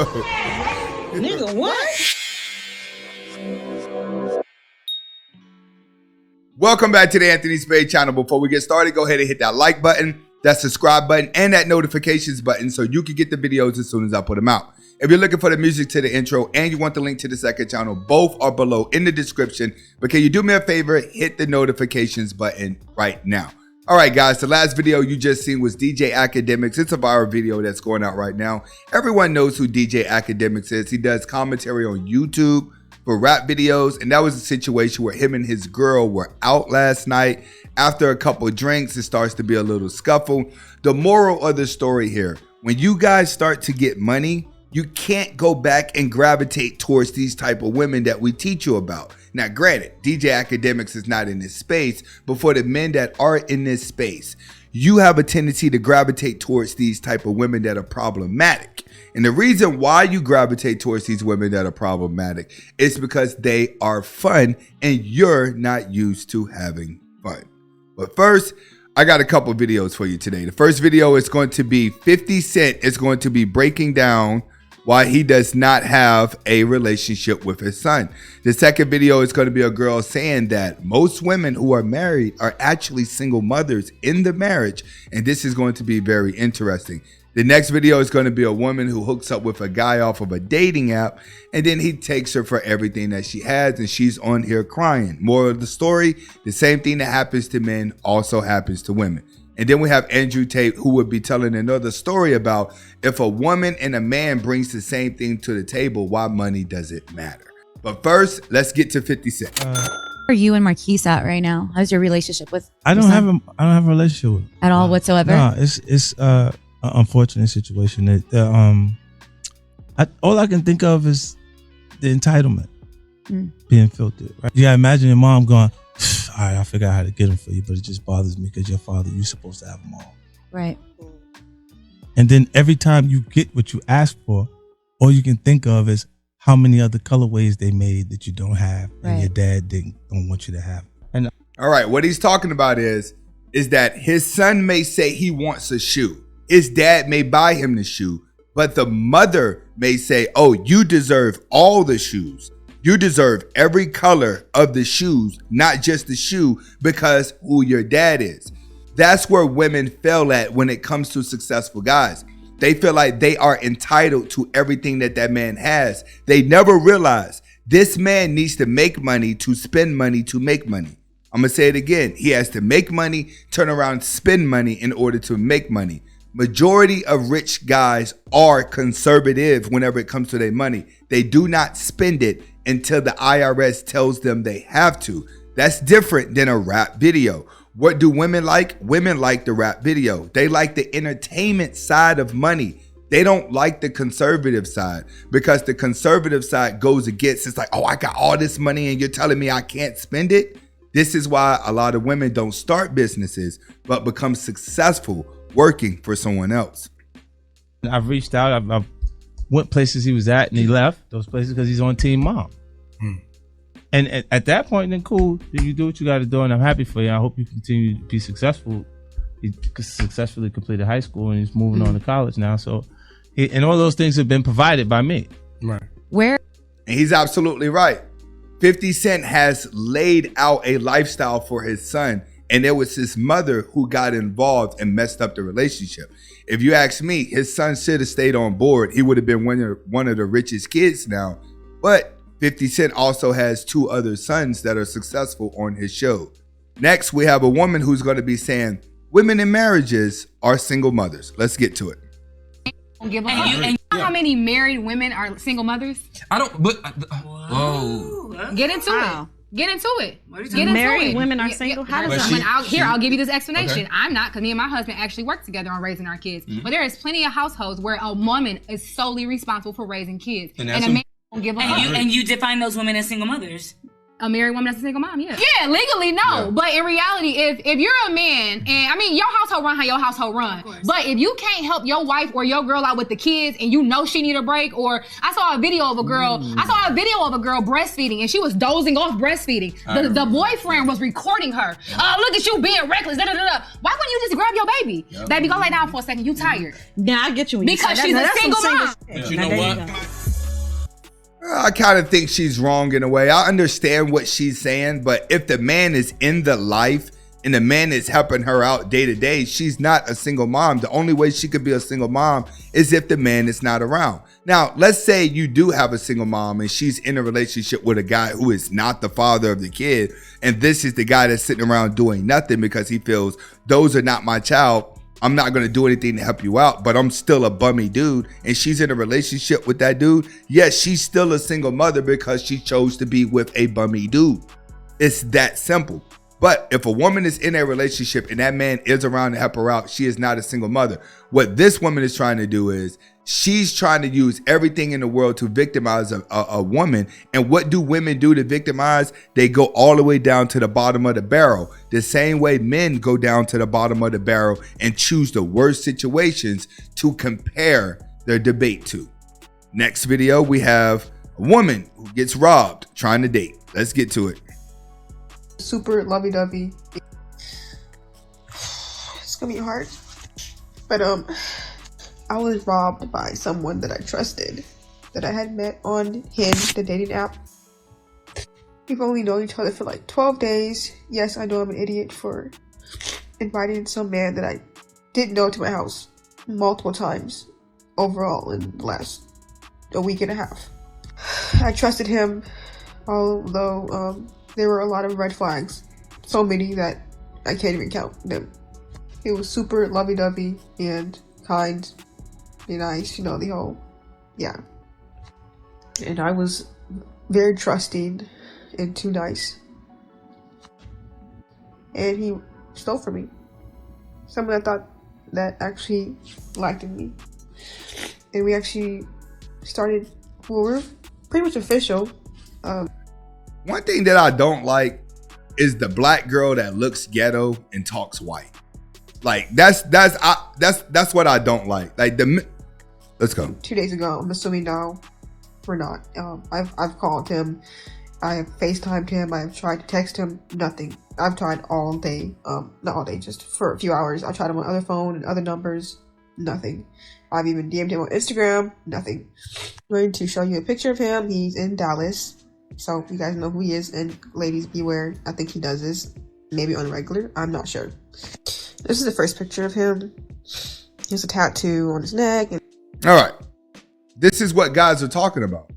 Nigga, what? Welcome back to the Anthony Spade channel. Before we get started, go ahead and hit that like button, that subscribe button, and that notifications button so you can get the videos as soon as I put them out. If you're looking for the music to the intro and you want the link to the second channel, both are below in the description. But can you do me a favor? Hit the notifications button right now. All right, guys, the last video you just seen was DJ Academics. It's a viral video that's going out right now. Everyone knows who DJ Academics is. He does commentary on YouTube for rap videos, and that was a situation where him and his girl were out last night. After a couple of drinks, it starts to be a little scuffle. The moral of the story here, when you guys start to get money, you can't go back and gravitate towards these type of women that we teach you about. Now, granted, DJ Academics is not in this space, but for the men that are in this space, you have a tendency to gravitate towards these type of women that are problematic. And the reason why you gravitate towards these women that are problematic is because they are fun and you're not used to having fun. But first, I got a couple videos for you today. The first video is going to be 50 Cent is going to be breaking down why he does not have a relationship with his son. The second video is going to be a girl saying that most women who are married are actually single mothers in the marriage, and this is going to be very interesting. The next video is going to be a woman who hooks up with a guy off of a dating app, and then he takes her for everything that she has, and she's on here crying. Moral of the story, the same thing that happens to men also happens to women. And then we have Andrew Tate, who would be telling another story about if a woman and a man brings the same thing to the table, why money doesn't matter. But first, let's get to 50 Cent. Where are you and Marquise at right now? How's your relationship with? I don't have a relationship with at all whatsoever. No, it's an unfortunate situation. That all I can think of is the entitlement being filtered. Right? You gotta imagine your mom going, all right, I figure out how to get them for you, but it just bothers me because your father, you're supposed to have them all. Right. And then every time you get what you ask for, all you can think of is how many other colorways they made that you don't have, and your dad don't want you to have. And all right, what he's talking about is that his son may say he wants a shoe. His dad may buy him the shoe, but the mother may say, oh, you deserve all the shoes. You deserve every color of the shoes, not just the shoe, because who your dad is. That's where women fail at when it comes to successful guys. They feel like they are entitled to everything that that man has. They never realize this man needs to make money to spend money to make money. I'm going to say it again. He has to make money, turn around, spend money in order to make money. Majority of rich guys are conservative whenever it comes to their money. They do not spend it until the IRS tells them they have to. That's different than a rap video. What do women like? Women like the rap video. They like the entertainment side of money. They don't like the conservative side because the conservative side goes against, it's like, oh, I got all this money and you're telling me I can't spend it? This is why a lot of women don't start businesses, but become successful working for someone else. I've reached out, I've went places he was at and he left those places because he's on Team Mom. And at that point, then cool, you do what you got to do, and I'm happy for you. I hope you continue to be successful. He successfully completed high school and he's moving on to college now. So, and all those things have been provided by me. Right. Where? And he's absolutely right. 50 Cent has laid out a lifestyle for his son, and it was his mother who got involved and messed up the relationship. If you ask me, his son should have stayed on board. He would have been one of the richest kids now. But 50 Cent also has two other sons that are successful on his show. Next, we have a woman who's going to be saying women in marriages are single mothers. Let's get to it. And you know how many married women are single mothers? I don't, but, whoa. Get into it. Get into it. Married women are single? How does that? I'll give you this explanation. Okay. I'm not, because me and my husband actually work together on raising our kids. But there is plenty of households where a woman is solely responsible for raising kids. And a man won't give a fuck. And you define those women as single mothers? A married woman that's a single mom, yeah. Yeah, legally, no. Yeah. But in reality, if you're a man, and I mean, your household run how your household run. But if you can't help your wife or your girl out with the kids and you know she need a break, or I saw a video of a girl breastfeeding and she was dozing off breastfeeding. The boyfriend was recording her. Look at you being reckless, da-da-da-da. Why wouldn't you just grab your baby? Yep. Baby, go lay down for a second, you tired. Yeah, I get you. Because she's a single mom. But you know what? I kind of think she's wrong in a way. I understand what she's saying, but if the man is in the life and the man is helping her out day to day, she's not a single mom. The only way she could be a single mom is if the man is not around. Now, let's say you do have a single mom and she's in a relationship with a guy who is not the father of the kid, and this is the guy that's sitting around doing nothing because he feels those are not my child. I'm not going to do anything to help you out, but I'm still a bummy dude. And she's in a relationship with that dude. Yes, she's still a single mother because she chose to be with a bummy dude. It's that simple. But if a woman is in a relationship and that man is around to help her out, she is not a single mother. What this woman is trying to do is she's trying to use everything in the world to victimize a woman. And what do women do to victimize? They go all the way down to the bottom of the barrel. The same way men go down to the bottom of the barrel and choose the worst situations to compare their debate to. Next video, we have a woman who gets robbed trying to date. Let's get to it. Super lovey-dovey. It's gonna be hard. But I was robbed by someone that I trusted, that I had met on Hinge, the dating app. We've only known each other for like 12 days. Yes, I know I'm an idiot for inviting some man that I didn't know to my house multiple times overall in the last a week and a half. I trusted him, although there were a lot of red flags. So many that I can't even count them. He was super lovey-dovey and kind and nice, you know, the whole, yeah. And I was very trusting and too nice. And he stole from me. Someone I thought that actually liked me. And we actually started, well, we're pretty much official. One thing that I don't like is the black girl that looks ghetto and talks white. Like that's what I don't like. Like let's go. 2 days ago, I'm assuming now we're not. I've called him, I have FaceTimed him, I've tried to text him, nothing. I've tried all day, not all day, just for a few hours. I tried him on other phone and other numbers, nothing. I've even DM'd him on Instagram, nothing. I'm going to show you a picture of him. He's in Dallas. So you guys know who he is, and ladies beware. I think he does this maybe on regular. I'm not sure. This is the first picture of him. He has a tattoo on his neck. All right. This is what guys are talking about.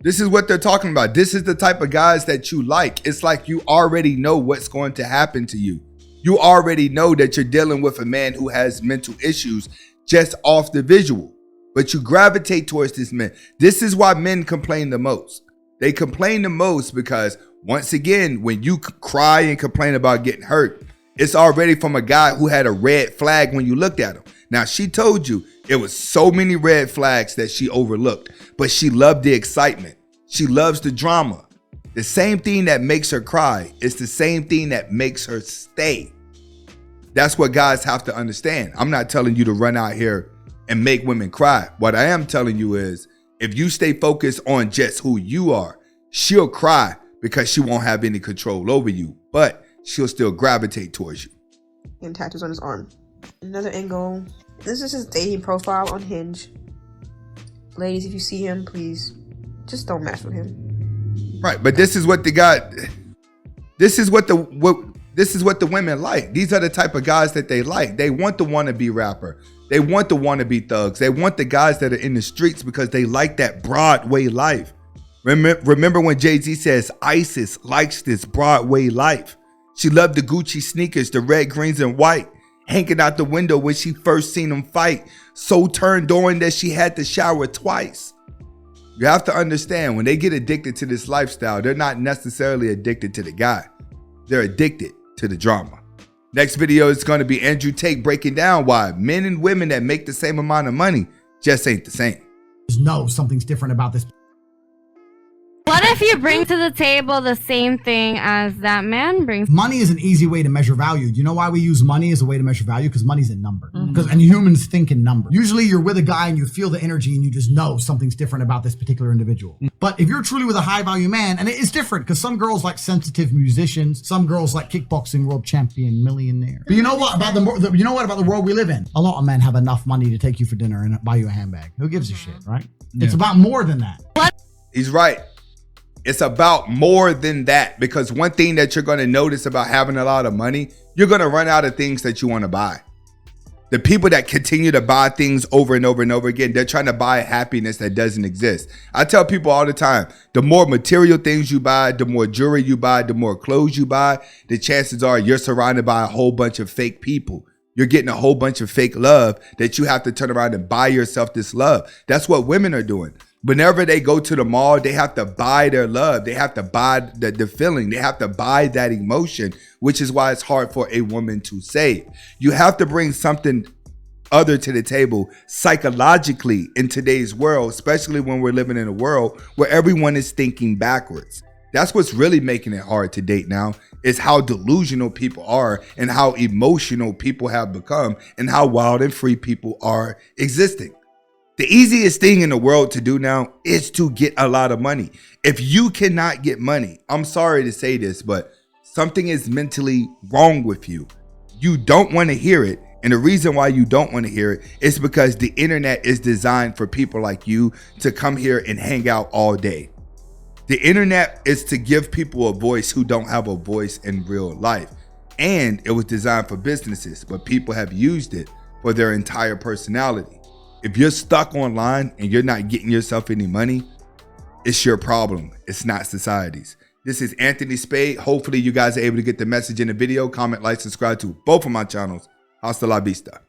This is what they're talking about. This is the type of guys that you like. It's like you already know what's going to happen to you. You already know that you're dealing with a man who has mental issues just off the visual. But you gravitate towards this man. This is why men complain the most. They complain the most because, once again, when you cry and complain about getting hurt, it's already from a guy who had a red flag when you looked at him. Now, she told you it was so many red flags that she overlooked, but she loved the excitement. She loves the drama. The same thing that makes her cry is the same thing that makes her stay. That's what guys have to understand. I'm not telling you to run out here and make women cry. What I am telling you is, if you stay focused on just who you are, she'll cry because she won't have any control over you, but she'll still gravitate towards you. And tattoos on his arm. Another angle. This is his dating profile on Hinge. Ladies, if you see him, please just don't mess with him. Right, but this is what the guy. This is what the women like. These are the type of guys that they like. They want the wannabe rapper. They want the wannabe thugs. They want the guys that are in the streets because they like that Broadway life. Remember when Jay-Z says ISIS likes this Broadway life. She loved the Gucci sneakers, the red, greens, and white, hanging out the window when she first seen them fight. So turned on that she had to shower twice. You have to understand, when they get addicted to this lifestyle, they're not necessarily addicted to the guy. They're addicted to the drama. Next video is going to be Andrew Tate breaking down why men and women that make the same amount of money just ain't the same. No, something's different about this. What if you bring to the table the same thing as that man brings? Money is an easy way to measure value. You know why we use money as a way to measure value? Because money's a number. And humans think in numbers. Usually you're with a guy and you feel the energy and you just know something's different about this particular individual. But if you're truly with a high value man, and it's different because some girls like sensitive musicians, some girls like kickboxing world champion millionaire. But you know what about the world we live in? A lot of men have enough money to take you for dinner and buy you a handbag. Who gives a shit, right? Yeah. It's about more than that. He's right. It's about more than that, because one thing that you're going to notice about having a lot of money, you're going to run out of things that you want to buy. The people that continue to buy things over and over and over again, they're trying to buy happiness that doesn't exist. I tell people all the time, the more material things you buy, the more jewelry you buy, the more clothes you buy, the chances are you're surrounded by a whole bunch of fake people. You're getting a whole bunch of fake love that you have to turn around and buy yourself this love. That's what women are doing. Whenever they go to the mall, they have to buy their love. They have to buy the feeling. They have to buy that emotion, which is why it's hard for a woman to save. You have to bring something other to the table psychologically in today's world, especially when we're living in a world where everyone is thinking backwards. That's what's really making it hard to date now, is how delusional people are and how emotional people have become and how wild and free people are existing. The easiest thing in the world to do now is to get a lot of money. If you cannot get money, I'm sorry to say this, but something is mentally wrong with you. You don't want to hear it. And the reason why you don't want to hear it is because the internet is designed for people like you to come here and hang out all day. The internet is to give people a voice who don't have a voice in real life. And it was designed for businesses, but people have used it for their entire personality. If you're stuck online and you're not getting yourself any money, it's your problem. It's not society's. This is Anthony Spade. Hopefully you guys are able to get the message in the video. Comment, like, subscribe to both of my channels. Hasta la vista.